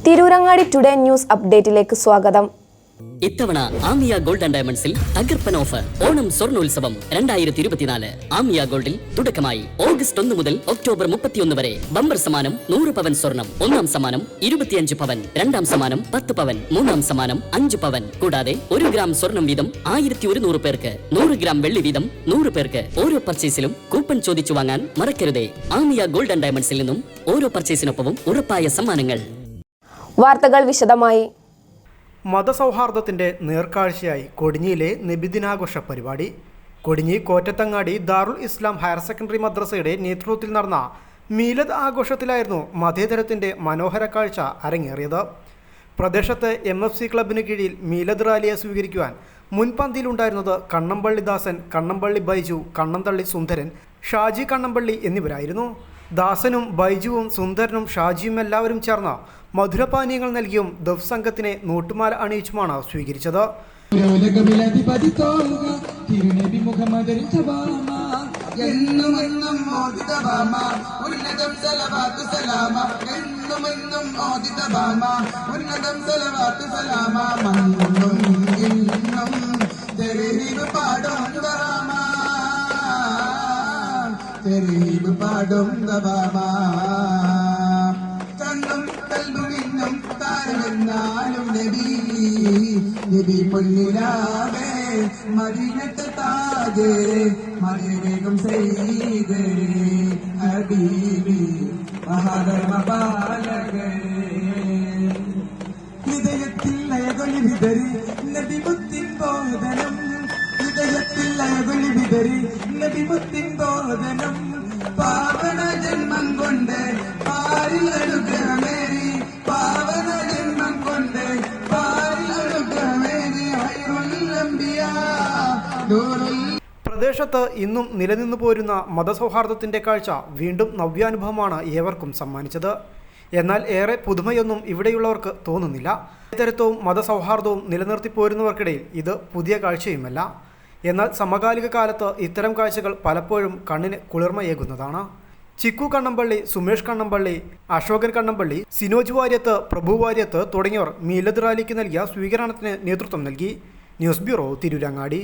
Tirurangadi today news അപ്ഡേറ്റിലേക്ക് സ്വാഗതം. ഇത്തവണ Amiya gold and ഡയമണ്ട്സിൽ തകർപ്പൻ ഓഫർ ഓണം സ്വർണ്ണോത്സവം 2024. ആമിയ ഗോൾഡിൽ തുടക്കമായി ഓഗസ്റ്റ് 1 മുതൽ ഒക്ടോബർ 31 വരെ ബമ്പർ സമ്മാനം 100 പവൻ സ്വർണം, ഒന്നാം സമ്മാനം 25 പവൻ, രണ്ടാം സമ്മാനം 10 പവൻ, മൂന്നാം സമ്മാനം 5 പവൻ. കൂടാതെ 1 ഗ്രാം സ്വർണം വീതം 1100 പേർക്ക്, 100 ഗ്രാം വെള്ളി വീതം 100 പേർക്ക്. ഓരോ പർച്ചേസിലും കൂപ്പൺ ചോദിച്ചു വാങ്ങാൻ മറക്കരുതേ. ആമിയ ഗോൾഡ് ആൻഡ് ഡയമണ്ട്സിൽ നിന്നും ഓരോ പർച്ചേസിനൊപ്പവും ഉറപ്പായ സമ്മാനങ്ങൾ. വാർത്തകൾ വിശദമായി. മതസൗഹാർദ്ദത്തിൻ്റെ നേർക്കാഴ്ചയായി കൊടിഞ്ഞിയിലെ നബിദിനാഘോഷ പരിപാടി. കൊടിഞ്ഞി കോറ്റത്തങ്ങാടി ദാറുൽ ഇസ്ലാം ഹയർ സെക്കൻഡറി മദ്രസയുടെ നേതൃത്വത്തിൽ നടന്ന മീലദ് ആഘോഷത്തിലായിരുന്നു മതേതരത്തിൻ്റെ മനോഹര കാഴ്ച അരങ്ങേറിയത്. പ്രദേശത്ത് MFC ക്ലബിന് കീഴിൽ മീലദ് റാലിയെ സ്വീകരിക്കുവാൻ മുൻപന്തിയിലുണ്ടായിരുന്നത് കണ്ണമ്പള്ളി ദാസൻ, കണ്ണമ്പള്ളി ബൈജു, കണ്ണന്തള്ളി സുന്ദരൻ, ഷാജി കണ്ണമ്പള്ളി എന്നിവരായിരുന്നു. ദാസനും ബൈജുവും സുന്ദരനും ഷാജിയും എല്ലാവരും ചേർന്ന് മധുരപാനീയങ്ങൾ നൽകിയും ദഫ് സംഘത്തിനെ നോട്ടുമാല അണിയിച്ചുമാണ് സ്വീകരിച്ചത്. കണ്ണും കൽബുമിന്നും താരമെന്നാലും നബി പൊന്നിലാവേ മദീനത്തെ താജേ മദീനകം സയ്യിദേ ഹബീബി മഹാധർമ്മ പാലകേ. ഹൃദയത്തിൽ ലയകൊലി വിതറി നബി മുത്തിൻ ബോധനം, ഹൃദയത്തിൽ ലയകൊലി വിതറി നബി മുത്തിൻ ബോധനം. പാവന ജന്മം കൊണ്ട് പാരിൽ അനുഗ്രഹമേറി, പാവന ജന്മം കൊണ്ട് പാരിൽ അനുഗ്രഹമേറി ഹൈറുൽ അംബിയാ നൂറുൽ. പ്രദേശത്ത് ഇന്നും നിലനിന്നു പോരുന്ന മതസൗഹാർദ്ദത്തിൻ്റെ കാഴ്ച വീണ്ടും നവ്യാനുഭവമാണ് ഏവർക്കും സമ്മാനിച്ചത്. എന്നാൽ ഏറെ പുതുമയൊന്നും ഇവിടെയുള്ളവർക്ക് തോന്നുന്നില്ല. ഇത്തരത്വവും മതസൗഹാർദ്ദവും നിലനിർത്തിപ്പോരുന്നവർക്കിടയിൽ ഇത് പുതിയ കാഴ്ചയുമല്ല. എന്നാൽ സമകാലിക കാലത്ത് ഇത്തരം കാഴ്ചകൾ പലപ്പോഴും കണ്ണിന് കുളിർമയേകുന്നതാണ്. ചിക്കു കണ്ണമ്പള്ളി, സുമേഷ് കണ്ണമ്പള്ളി, അശോകൻ കണ്ണമ്പള്ളി, സിനോജ് വാര്യത്ത്, പ്രഭു വാര്യത്ത് തുടങ്ങിയവർ മീലദ് റാലിക്ക് നൽകിയ സ്വീകരണത്തിന് നേതൃത്വം നൽകി. News bureau, Tirurangadi.